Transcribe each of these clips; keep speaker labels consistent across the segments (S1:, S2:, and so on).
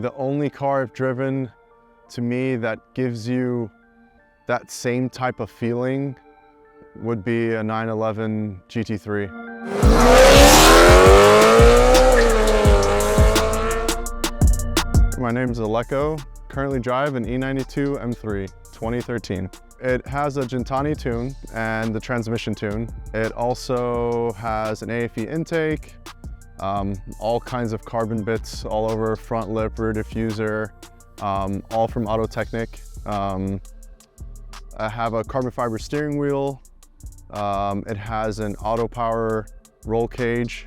S1: The only car I've driven to me that gives you that same type of feeling would be a 911 GT3. My name is Aleko. Currently drive an E92 M3 2013. It has a Gentani tune and the transmission tune. It also has an AFE intake, all kinds of carbon bits all over, front lip, rear diffuser, all from Autotechnic. I have a carbon fiber steering wheel. It has an auto power roll cage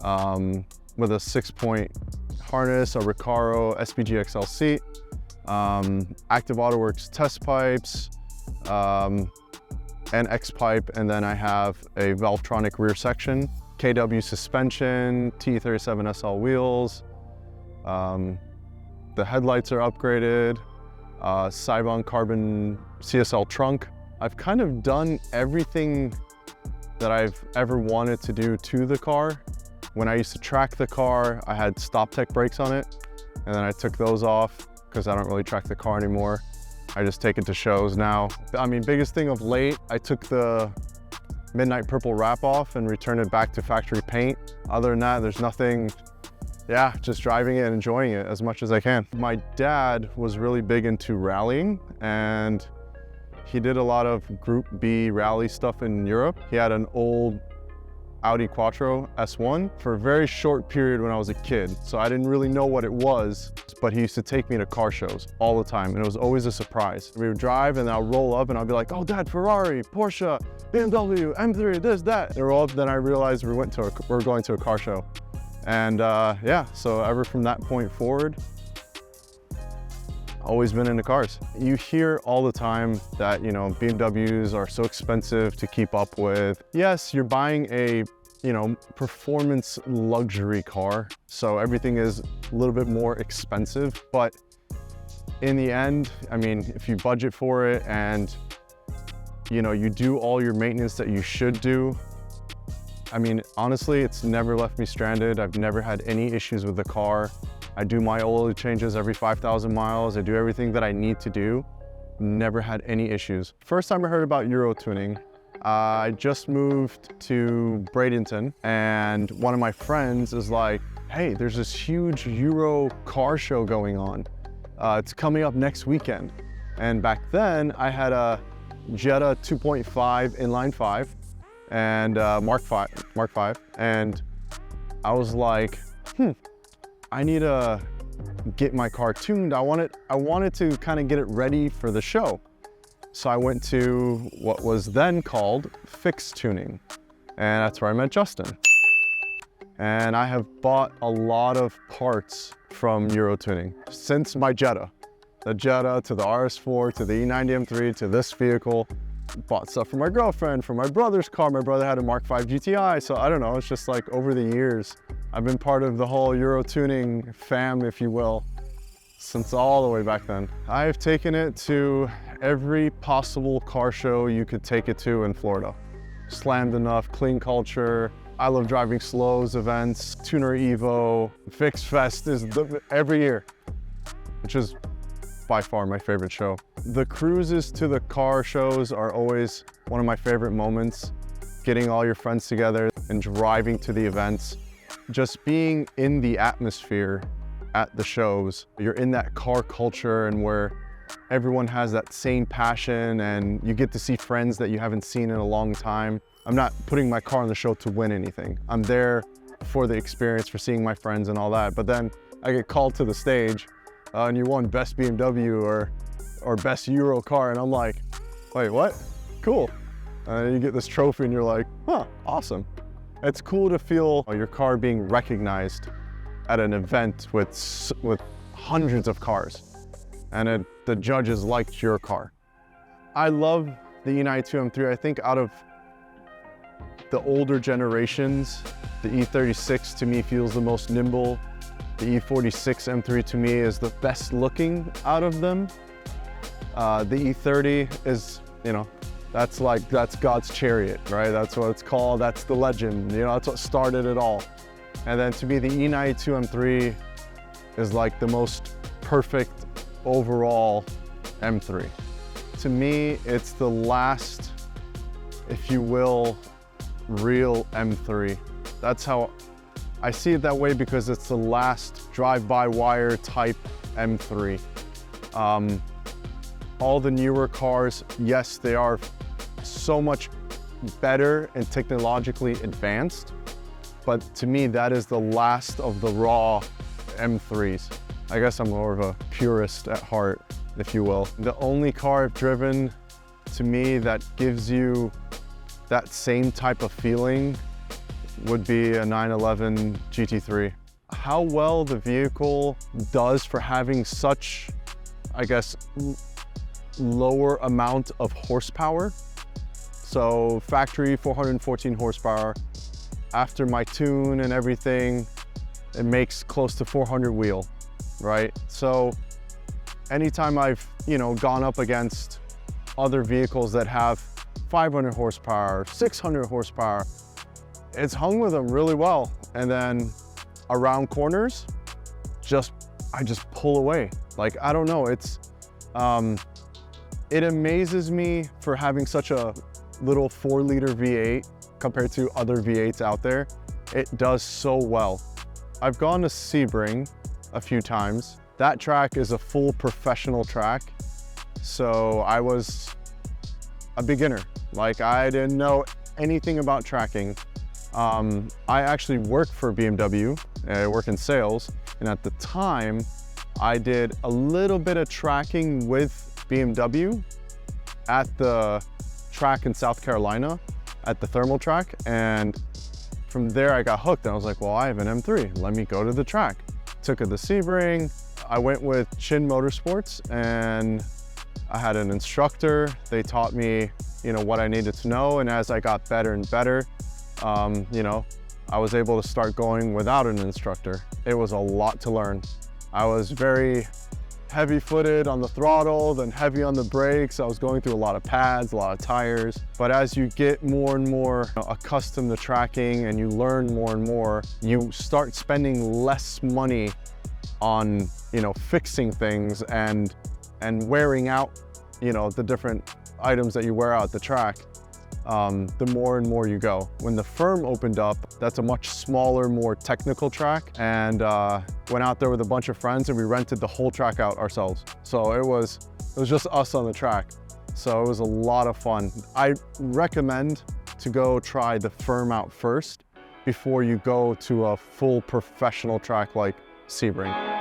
S1: with a 6-point harness, a Recaro SPG XL seat, Active AutoWorks test pipes, an X pipe, and then I have a Valvetronic rear section, KW suspension, T37 SL wheels. The headlights are upgraded, Cybon carbon CSL trunk. I've kind of done everything that I've ever wanted to do to the car. When I used to track the car, I had Stop Tech brakes on it, and then I took those off because I don't really track the car anymore. I just take it to shows now. I mean, biggest thing of late, I took the Midnight Purple wrap off and returned it back to factory paint. Other than that, there's nothing, yeah, just driving it and enjoying it as much as I can. My dad was really big into rallying, and he did a lot of Group B rally stuff in Europe. He had an old Audi Quattro S1 for a very short period when I was a kid. So I didn't really know what it was, but he used to take me to car shows all the time, and it was always a surprise. We would drive and I'll roll up and I'll be like, oh Dad, Ferrari, Porsche, BMW, M3, this, that. They roll up, then I realized we're going to a car show. And yeah, so ever from that point forward, always been into cars. You hear all the time that, you know, BMWs are so expensive to keep up with. Yes, you're buying a, you know, performance luxury car, so everything is a little bit more expensive, but in the end, I mean, if you budget for it and, you know, you do all your maintenance that you should do, I mean, honestly, it's never left me stranded. I've never had any issues with the car. I do my oil changes every 5,000 miles. I do everything that I need to do. Never had any issues. First time I heard about UroTuning, I just moved to Bradenton, and one of my friends is like, hey, there's this huge Euro car show going on. It's coming up next weekend. And back then I had a Jetta 2.5 inline 5 and Mark 5, and I was like, I need to get my car tuned. I wanted to kind of get it ready for the show. So I went to what was then called Fix Tuning, and that's where I met Justin. And I have bought a lot of parts from UroTuning since my Jetta. The Jetta to the RS4 to the E90 M3 to this vehicle. Bought stuff for my girlfriend, for my brother's car. My brother had a Mark 5 GTI, so I don't know, it's just like over the years, I've been part of the whole UroTuning fam, if you will, since all the way back then. I've taken it to every possible car show you could take it to in Florida. Slammed Enough, Clean Culture, I Love Driving Slows events, Tuner Evo, Fix Fest is every year, which is by far my favorite show. The cruises to the car shows are always one of my favorite moments. Getting all your friends together and driving to the events. Just being in the atmosphere at the shows. You're in that car culture and where everyone has that same passion, and you get to see friends that you haven't seen in a long time. I'm not putting my car on the show to win anything. I'm there for the experience, for seeing my friends and all that. But then I get called to the stage and you won best BMW or best Euro car, and I'm like, wait, what? Cool. And then you get this trophy and you're like, huh, awesome. It's cool to feel your car being recognized at an event with hundreds of cars, and the judges liked your car. I love the E92 M3. I think out of the older generations, the E36 to me feels the most nimble. The E46 M3 to me is the best looking out of them. The E30 is, you know, that's God's chariot, right? That's what it's called. That's the legend. You know, that's what started it all. And then to me, the E92 M3 is like the most perfect overall M3. To me, it's the last, if you will, real M3. That's how I see it that way, because it's the last drive-by-wire type M3. All the newer cars, yes, they are so much better and technologically advanced, but to me, that is the last of the raw M3s. I guess I'm more of a purist at heart, if you will. The only car I've driven, to me, that gives you that same type of feeling would be a 911 GT3. How well the vehicle does for having such, I guess, lower amount of horsepower. So factory 414 horsepower. After my tune and everything, it makes close to 400 wheel, right? So anytime I've, gone up against other vehicles that have 500 horsepower, 600 horsepower, it's hung with them really well. And then around corners, I just pull away. Like, I don't know, it amazes me for having such a little 4-liter V8 compared to other V8s out there. It does so well. I've gone to Sebring a few times. That track is a full professional track. So I was a beginner. Like, I didn't know anything about tracking. I actually work for BMW, I work in sales, and at the time, I did a little bit of tracking with BMW at the track in South Carolina, at the thermal track, and from there I got hooked, and I was like, well, I have an M3, let me go to the track. Took it to Sebring. I went with Chin Motorsports, and I had an instructor. They taught me, what I needed to know, and as I got better and better, I was able to start going without an instructor. It was a lot to learn. I was very heavy-footed on the throttle, then heavy on the brakes. I was going through a lot of pads, a lot of tires. But as you get more and more accustomed to tracking and you learn more and more, you start spending less money on, fixing things and wearing out, the different items that you wear out at the track. The more and more you go. When the firm opened up, that's a much smaller, more technical track, and went out there with a bunch of friends and we rented the whole track out ourselves. So it was just us on the track. So it was a lot of fun. I recommend to go try the firm out first before you go to a full professional track like Sebring.